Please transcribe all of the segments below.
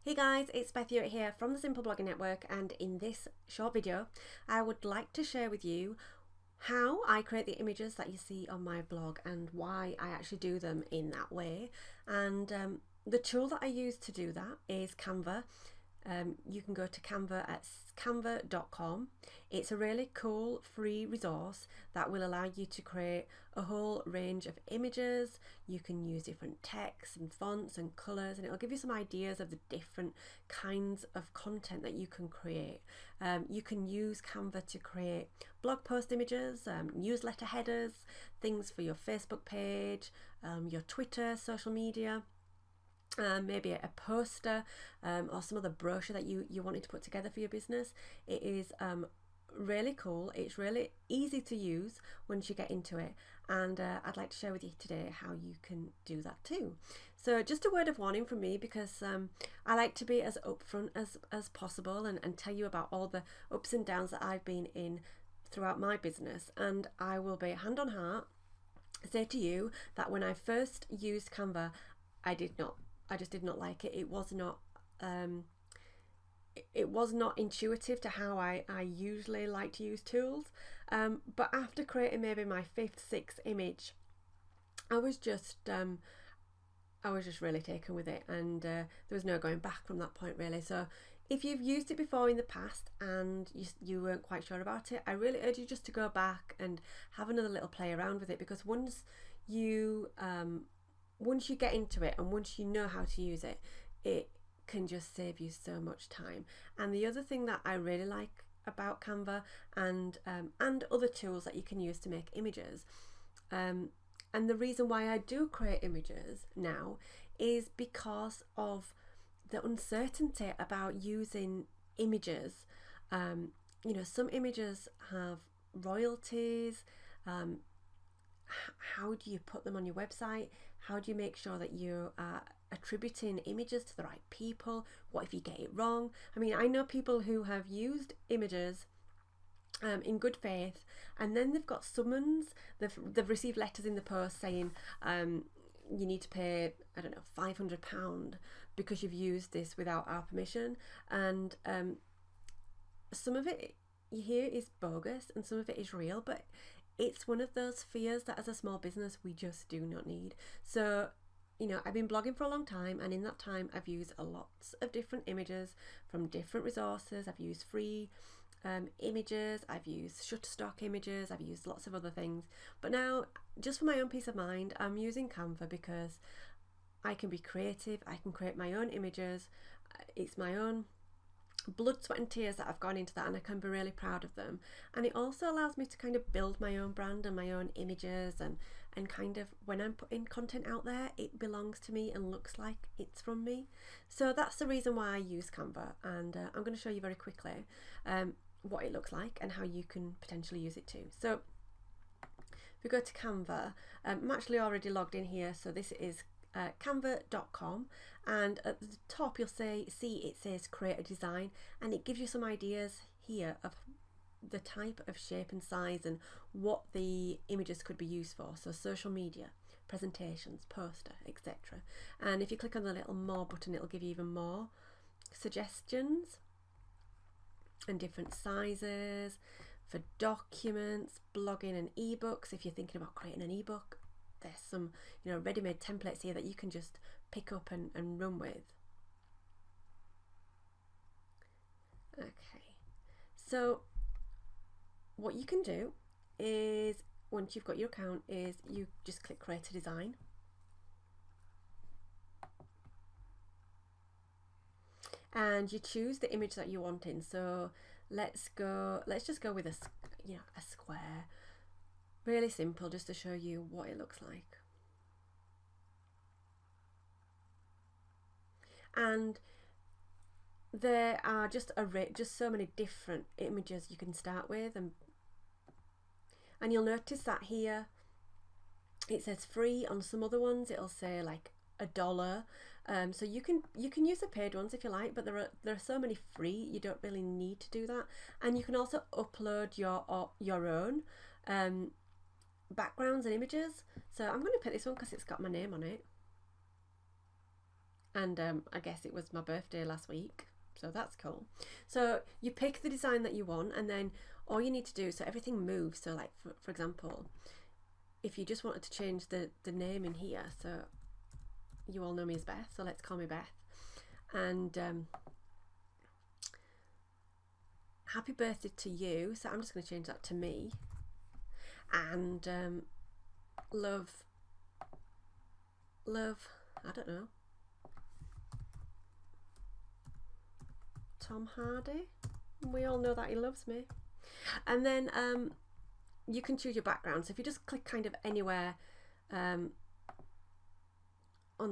Hey guys, it's Beth Hewitt here from the Simple Blogging Network, and in this short video I would like to share with you how I create the images that you see on my blog and why I actually do them in that way. And the tool that I use to do that is Canva. You can go to Canva at canva.com. It's a really cool free resource that will allow you to create a whole range of images. You can use different texts and fonts and colours, and it'll give you some ideas of the different kinds of content that you can create. You can use Canva to create blog post images, newsletter headers, things for your Facebook page, your Twitter, social media. Maybe a poster or some other brochure that you wanted to put together for your business. It is really cool. It's really easy to use once you get into it, and I'd like to share with you today how you can do that too. So just a word of warning from me, because I like to be as upfront as possible and tell you about all the ups and downs that I've been in throughout my business. And I will be hand on heart say to you that when I first used Canva, I just did not like it. It was not intuitive to how I usually like to use tools. But after creating maybe my fifth, sixth image, I was just really taken with it, and there was no going back from that point really. So if you've used it before in the past and you weren't quite sure about it, I really urge you just to go back and have another little play around with it, because once you get into it and once you know how to use it, it can just save you so much time. And the other thing that I really like about Canva and other tools that you can use to make images, and the reason why I do create images now is because of the uncertainty about using images. Some images have royalties. How do you put them on your website? How do you make sure that you are attributing images to the right people? What if you get it wrong? I mean, I know people who have used images in good faith, and then they've got summons. They've received letters in the post saying you need to pay, I don't know, £500 because you've used this without our permission. And some of it you hear is bogus and some of it is real, but it's one of those fears that as a small business we just do not need. So, I've been blogging for a long time, and in that time I've used lots of different images from different resources. I've used free images, I've used Shutterstock images, I've used lots of other things. But now, just for my own peace of mind, I'm using Canva because I can be creative, I can create my own images. It's my own blood, sweat and tears that I've gone into that, and I can be really proud of them. And it also allows me to kind of build my own brand and my own images, and kind of when I'm putting content out there, it belongs to me and looks like it's from me. So that's the reason why I use Canva, and I'm going to show you very quickly what it looks like and how you can potentially use it too. So if we go to Canva, I'm actually already logged in here, so this is canva.com, and at the top you'll see it says create a design, and it gives you some ideas here of the type of shape and size and what the images could be used for. So social media, presentations, poster, etc. And if you click on the little more button, it'll give you even more suggestions and different sizes for documents, blogging and ebooks. If you're thinking about creating an ebook, there's some ready-made templates here that you can just pick up and run with. Okay, so what you can do is, once you've got your account, is you just click create a design, and you choose the image that you want in. So let's just go with a square. Really simple, just to show you what it looks like. And there are just so many different images you can start with, and you'll notice that here it says free. On some other ones it'll say like $1. So you can use the paid ones if you like, but there are so many free, you don't really need to do that. And you can also upload your own backgrounds and images. So I'm going to pick this one because it's got my name on it. And I guess it was my birthday last week, so that's cool. So you pick the design that you want, and then all you need to do, so everything moves. So like for example, if you just wanted to change the name in here, so you all know me as Beth, so let's call me Beth. And happy birthday to you, so I'm just going to change that to me. And love, I don't know, Tom Hardy. We all know that he loves me. And then you can choose your background. So if you just click kind of anywhere on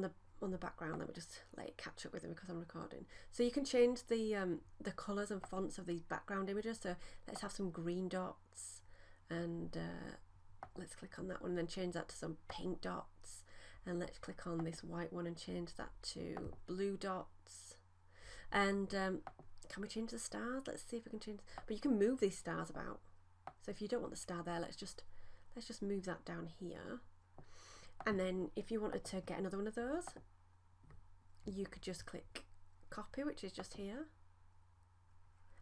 the background, let me just let it catch up with it because I'm recording. So you can change the colours and fonts of these background images. So let's have some green dots, and let's click on that one and then change that to some pink dots. And let's click on this white one and change that to blue dots. And can we change the stars? Let's see if we can change. But you can move these stars about. So if you don't want the star there, let's just move that down here. And then if you wanted to get another one of those, you could just click copy, which is just here.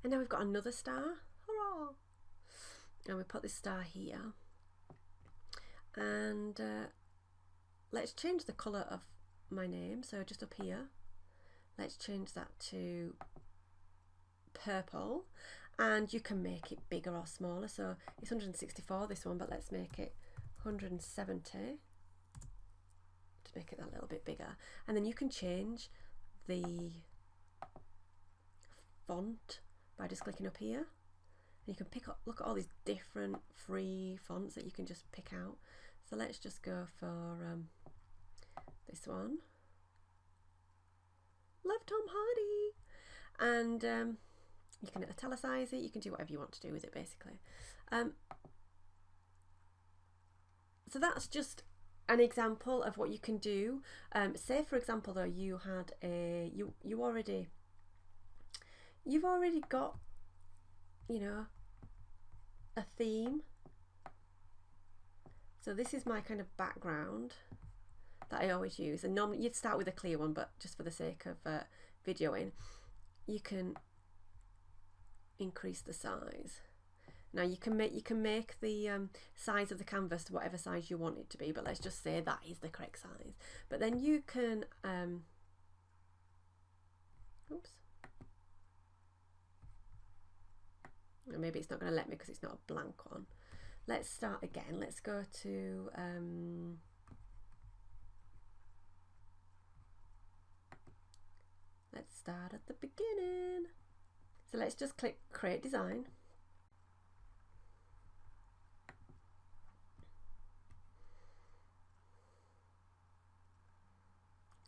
And now we've got another star. Hurrah! And we put this star here. And let's change the colour of my name. So just up here, let's change that to purple. And you can make it bigger or smaller. So it's 164, this one, but let's make it 170 to make it that little bit bigger. And then you can change the font by just clicking up here. And you can look at all these different free fonts that you can just pick out. So let's just go for this one. Love Tom Hardy. And you can italicize it, you can do whatever you want to do with it basically. So that's just an example of what you can do. Say for example though, you had you've already got, you know, a theme. So this is my kind of background that I always use, and normally you'd start with a clear one, but just for the sake of videoing, you can increase the size. Now you can make the size of the canvas to whatever size you want it to be, but let's just say that is the correct size. But then you can oops, or maybe it's not going to let me because it's not a blank one. Let's start again. Let's go to let's start at the beginning. So let's just click create design.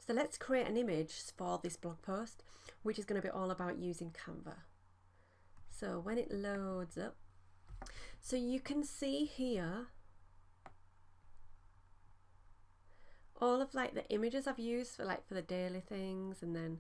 So let's create an image for this blog post, which is going to be all about using Canva. So when it loads up, so you can see here all of like the images I've used for the daily things, and then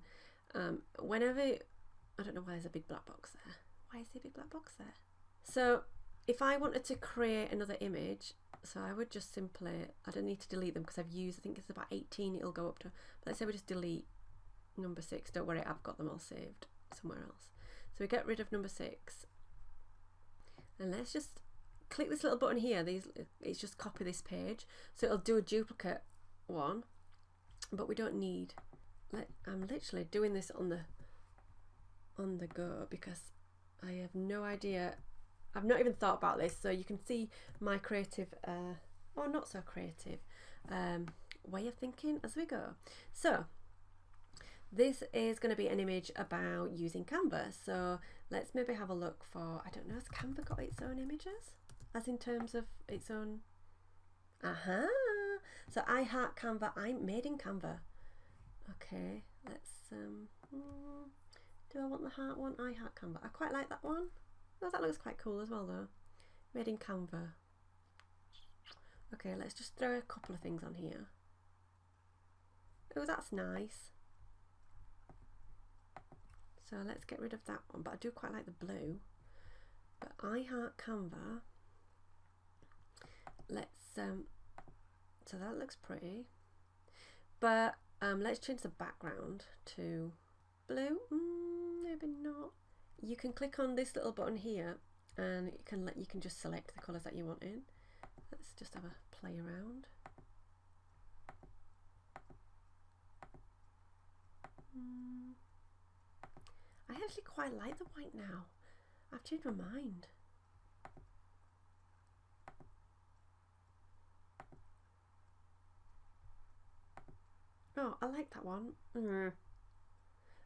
whenever, I don't know why there's a big black box there. Why is there a big black box there? So if I wanted to create another image, so I would just simply, I don't need to delete them because I've used, I think it's about 18 it'll go up to, but let's say we just delete number 6. Don't worry, I've got them all saved somewhere else. So we get rid of number 6. And let's just click this little button here. It's just copy this page. So it'll do a duplicate one, but we don't need, I'm literally doing this on the go because I have no idea. I've not even thought about this, so you can see my creative or not so creative way of thinking as we go. So this is going to be an image about using Canva. So let's maybe have a look for, I don't know, has Canva got its own images? As in terms of its own, so I heart Canva, I'm made in Canva. Okay, let's, do I want the heart one? I heart Canva. I quite like that one. Oh, that looks quite cool as well though. Made in Canva. Okay, let's just throw a couple of things on here. Oh, that's nice. So let's get rid of that one, but I do quite like the blue. But I heart Canva. Let's, so that looks pretty. But Let's change the background to blue. Maybe not. You can click on this little button here, and you can just select the colours that you want in. Let's just have a play around. I actually quite like the white now. I've changed my mind. Oh, I like that one.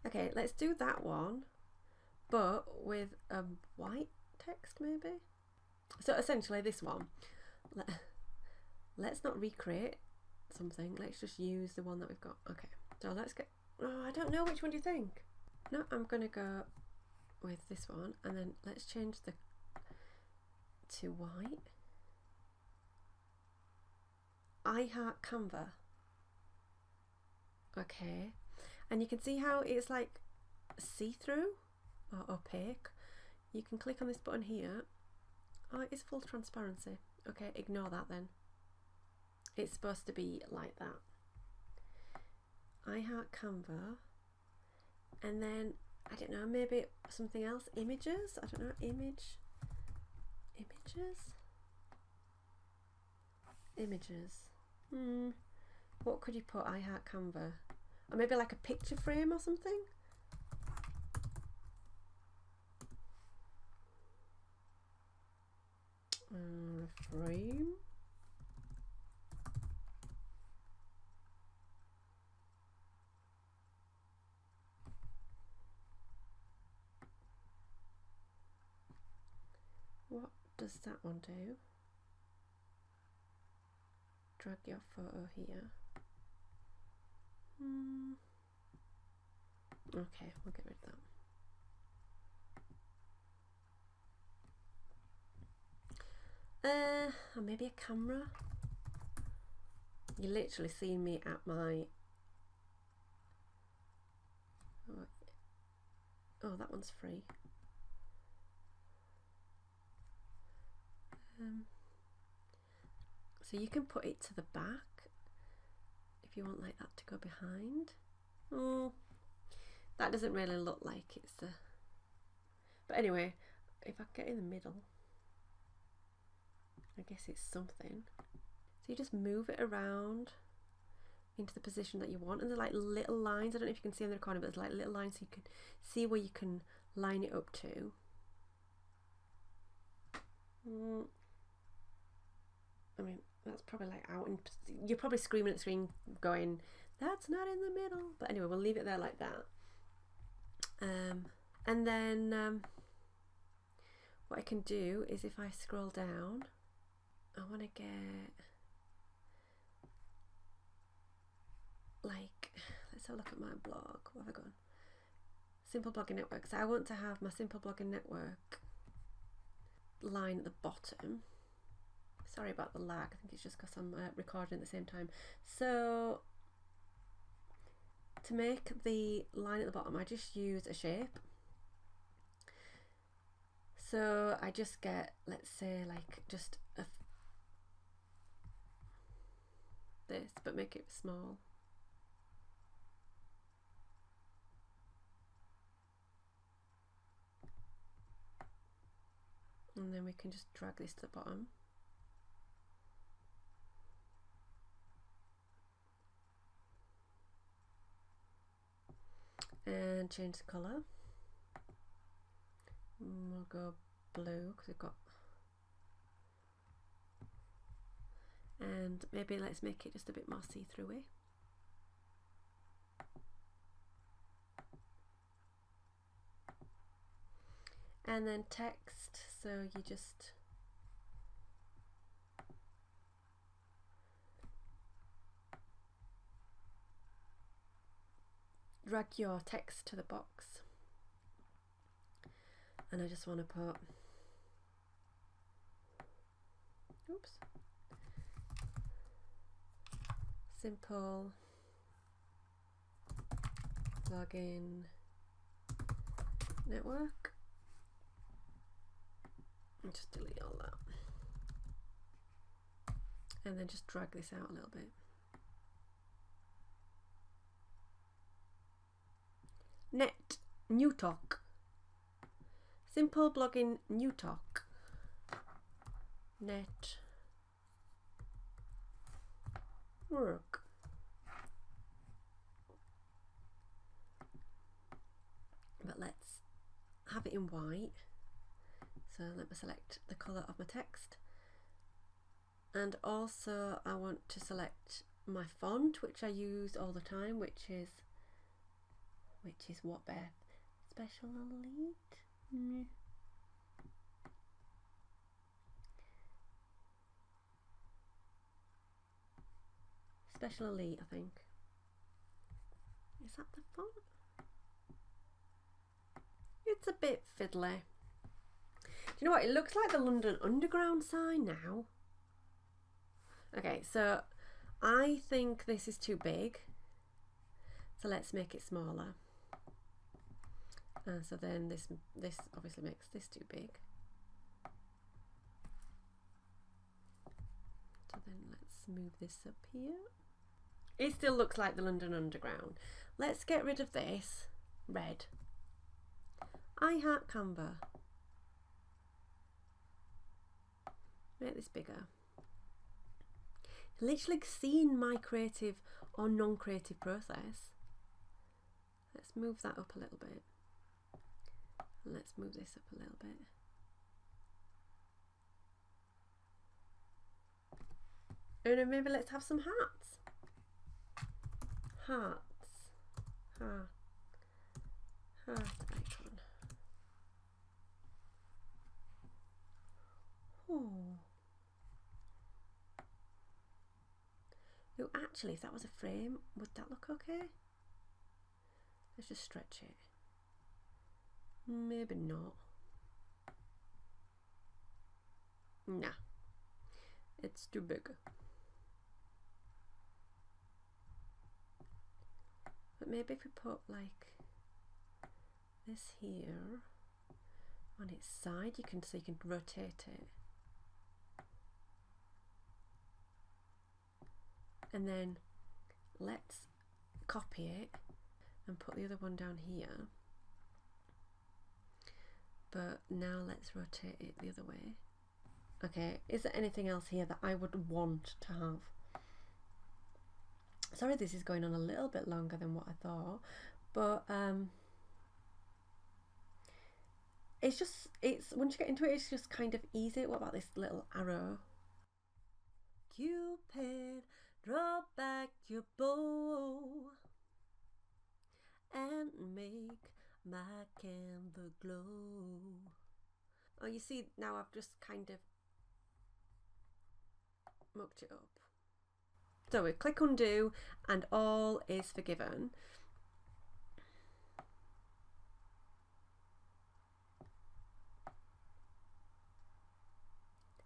Okay, let's do that one, but with a white text maybe. So essentially this one, let's not recreate something, let's just use the one that we've got. Okay, so let's get, oh, I don't know, which one do you think? No, I'm gonna go with this one, and then let's change the to white. I heart Canva. Okay, and you can see how it's like see-through or opaque. You can click on this button here. Oh, it is full transparency. Okay, ignore that then. It's supposed to be like that. I heart Canva, and then I don't know, maybe something else. Images. I don't know. Images. What could you put? I heart Canva, or maybe like a picture frame or something. Frame. What does that one do? Drag your photo here. Okay, we'll get rid of that. Or maybe a camera. You literally seen me at my. Oh, that one's free. So you can put it to the back if you want like that to go behind. Oh, that doesn't really look like it's the. But anyway, if I get in the middle, I guess it's something. So you just move it around into the position that you want, and there's like little lines. I don't know if you can see on the corner, but there's like little lines so you can see where you can line it up to. I mean, that's probably like out, and you're probably screaming at the screen going, that's not in the middle. But anyway, we'll leave it there like that. And then what I can do is, if I scroll down, I want to get like, let's have a look at my blog. What have I got? Simple Blogging Network. So I want to have my Simple Blogging Network line at the bottom. Sorry about the lag, I think it's just because I'm recording at the same time. So to make the line at the bottom, I just use a shape. So I just get, let's say, like just this, but make it small. And then we can just drag this to the bottom. And change the colour. We'll go blue because we've got, and maybe let's make it just a bit more see-through-y. And then text, so you just drag your text to the box, and I just want to put, oops, Simple Blogging Network, and just delete all that, and then just drag this out a little bit. Net New Talk. Simple blogging new talk. Net work. But let's have it in white. So let me select the colour of my text. And also I want to select my font, which I use all the time, which is what, Beth? Special Elite? Special Elite, I think. Is that the font? It's a bit fiddly. Do you know what? It looks like the London Underground sign now. Okay, so I think this is too big. So let's make it smaller. So then this obviously makes this too big. So then let's move this up here. It still looks like the London Underground. Let's get rid of this red. I heart Canva. Make this bigger. Literally seeing my creative or non-creative process. Let's move that up a little bit. And let's move this up a little bit. And then maybe let's have some hearts. Hearts. Heart icon. Oh. No, actually, if that was a frame, would that look okay? Let's just stretch it. Maybe not. Nah. It's too big. But maybe if we put like this here on its side, you can rotate it. And then let's copy it and put the other one down here. But now let's rotate it the other way. Okay, is there anything else here that I would want to have? Sorry, this is going on a little bit longer than what I thought, but it's once you get into it, it's just kind of easy. What about this little arrow? Cupid, draw back your bow and make my Canva glow. Oh, you see, now I've just kind of mucked it up. So we click undo and all is forgiven.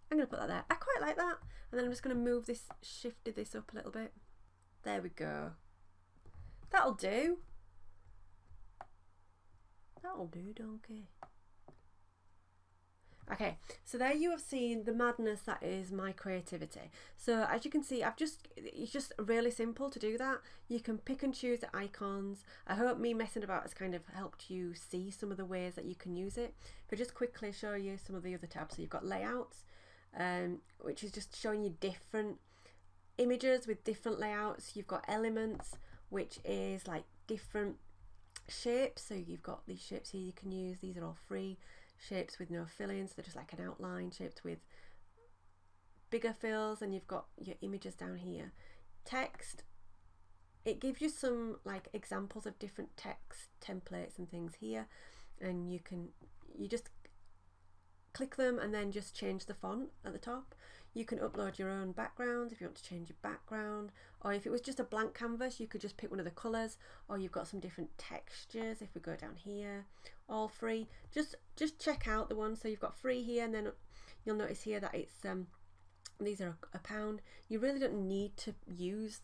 I'm going to put that there. I quite like that. And then I'm just going to move this, shifted this up a little bit. There we go. That'll do. That'll do, donkey. Okay, so there you have seen the madness that is my creativity. So as you can see, it's just really simple to do that. You can pick and choose the icons. I hope me messing about has kind of helped you see some of the ways that you can use it. If I just quickly show you some of the other tabs. So you've got layouts, which is just showing you different images with different layouts. You've got elements, which is like different shapes. So you've got these shapes here you can use. These are all free. Shapes with no fill-ins, they're just like an outline. Shapes with bigger fills, and you've got your images down here. Text, it gives you some like examples of different text templates and things here, and you just click them and then just change the font at the top. You can upload your own background if you want to change your background, or if it was just a blank canvas, you could just pick one of the colours, or you've got some different textures. If we go down here, all free, just check out the ones. So you've got free here, and then you'll notice here that it's these are £1. You really don't need to use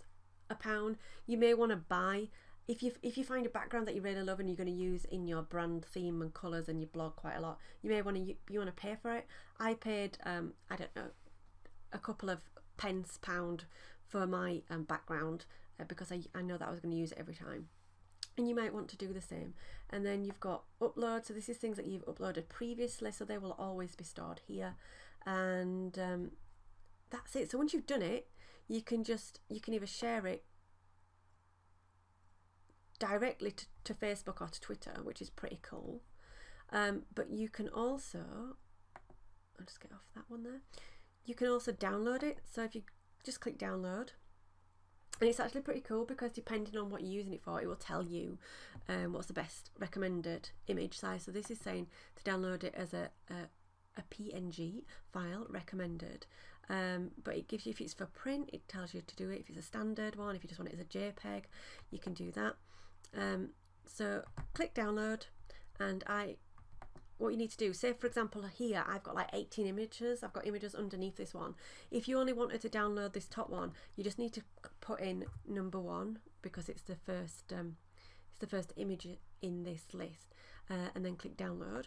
£1. You may want to buy, if you find a background that you really love and you're going to use in your brand theme and colours and your blog quite a lot, you may want to pay for it. I paid I don't know, a couple of £pound for my background because I know that I was going to use it every time. And you might want to do the same. And then you've got upload. So this is things that you've uploaded previously, so they will always be stored here. And that's it. So once you've done it, you can either share it directly to Facebook or to Twitter, which is pretty cool. But you can also, I'll just get off that one there. You can also download it. So if you just click download, and it's actually pretty cool because depending on what you're using it for, it will tell you what's the best recommended image size. So this is saying to download it as a PNG file recommended. But it gives you, if it's for print, it tells you to do it. If it's a standard one, if you just want it as a JPEG, you can do that. So click download, and what you need to do, say for example here I've got like 18 images, I've got images underneath this one. If you only wanted to download this top one, you just need to put in number 1 because it's the first image in this list, and then click download,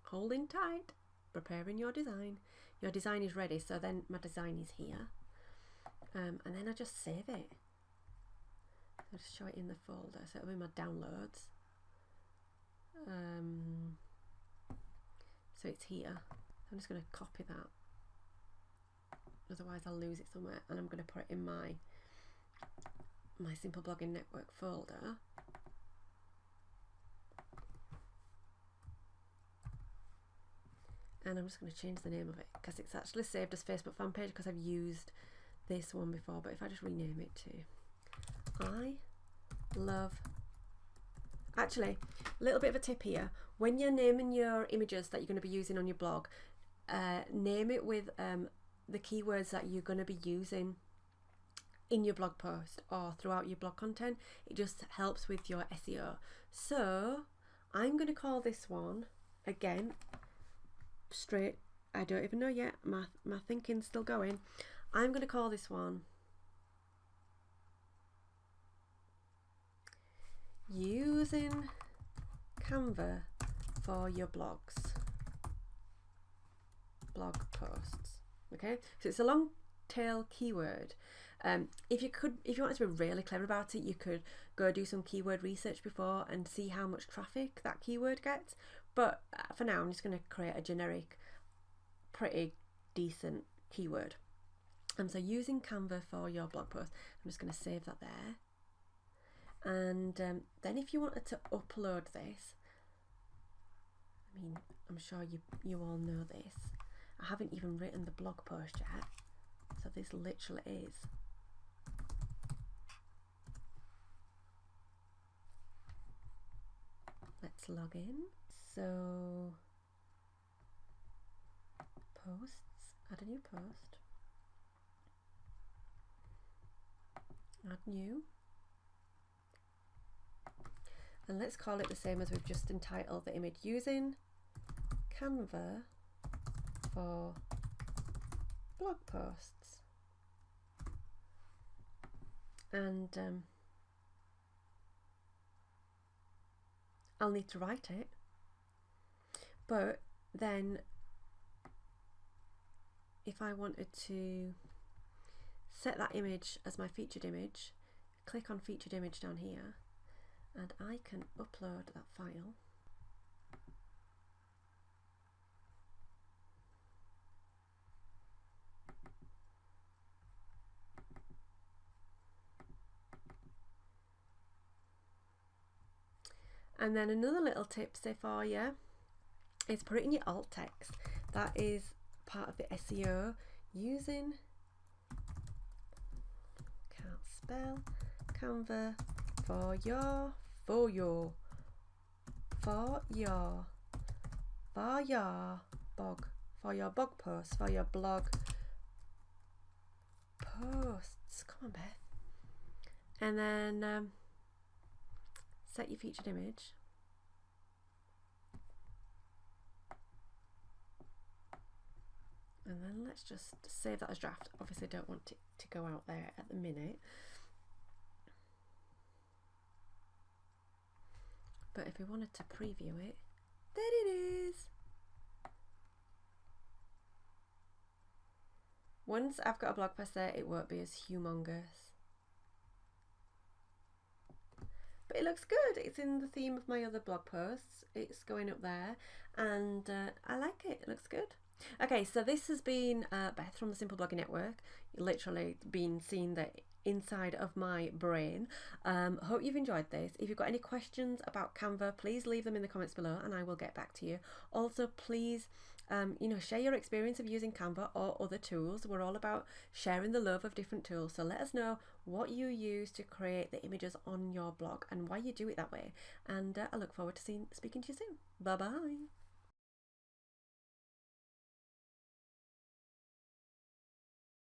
holding tight, preparing your design. Your design is ready, so then my design is here, and then I just save it. I'll just show it in the folder, so it'll be my downloads. So it's here. I'm just going to copy that, otherwise I'll lose it somewhere, and I'm going to put it in my Simple Blogging Network folder. And I'm just going to change the name of it because it's actually saved as Facebook fan page because I've used this one before. But if I just rename it to I love, actually a little bit of a tip here, when you're naming your images that you're going to be using on your blog, name it with the keywords that you're going to be using in your blog post or throughout your blog content. It just helps with your SEO. So I'm going to call this one, again straight, I don't even know yet, my thinking's still going. I'm going to call this one using Canva for your blog posts. Okay, so it's a long tail keyword. If you wanted to be really clever about it, you could go do some keyword research before and see how much traffic that keyword gets. But for now, I'm just going to create a generic, pretty decent keyword. So using Canva for your blog post, I'm just going to save that there. And then if you wanted to upload this, I mean, I'm sure you all know this. I haven't even written the blog post yet, so this literally is. Let's log in. So posts, add a new post, add new, and let's call it the same as we've just entitled the image, using Canva for blog posts. And I'll need to write it, but then if I wanted to set that image as my featured image, click on featured image down here, and I can upload that file. And then another little tip say for you is put it in your alt text. That is part of the SEO, using, can't spell, Canva for your blog posts, for your blog posts. Come on, Beth. And then set your featured image. And then let's just save that as draft. Obviously I don't want it to go out there at the minute. But if we wanted to preview it, there it is. Once I've got a blog post there, it won't be as humongous. but it looks good. It's in the theme of my other blog posts. It's going up there, and I like it. It looks good. Okay, so this has been Beth from the Simple Blogging Network. Literally been seeing the inside of my brain. Hope you've enjoyed this. If you've got any questions about Canva, please leave them in the comments below and I will get back to you. Also, please share your experience of using Canva or other tools. We're all about sharing the love of different tools, so let us know what you use to create the images on your blog and why you do it that way. And I look forward to speaking to you soon. Bye bye.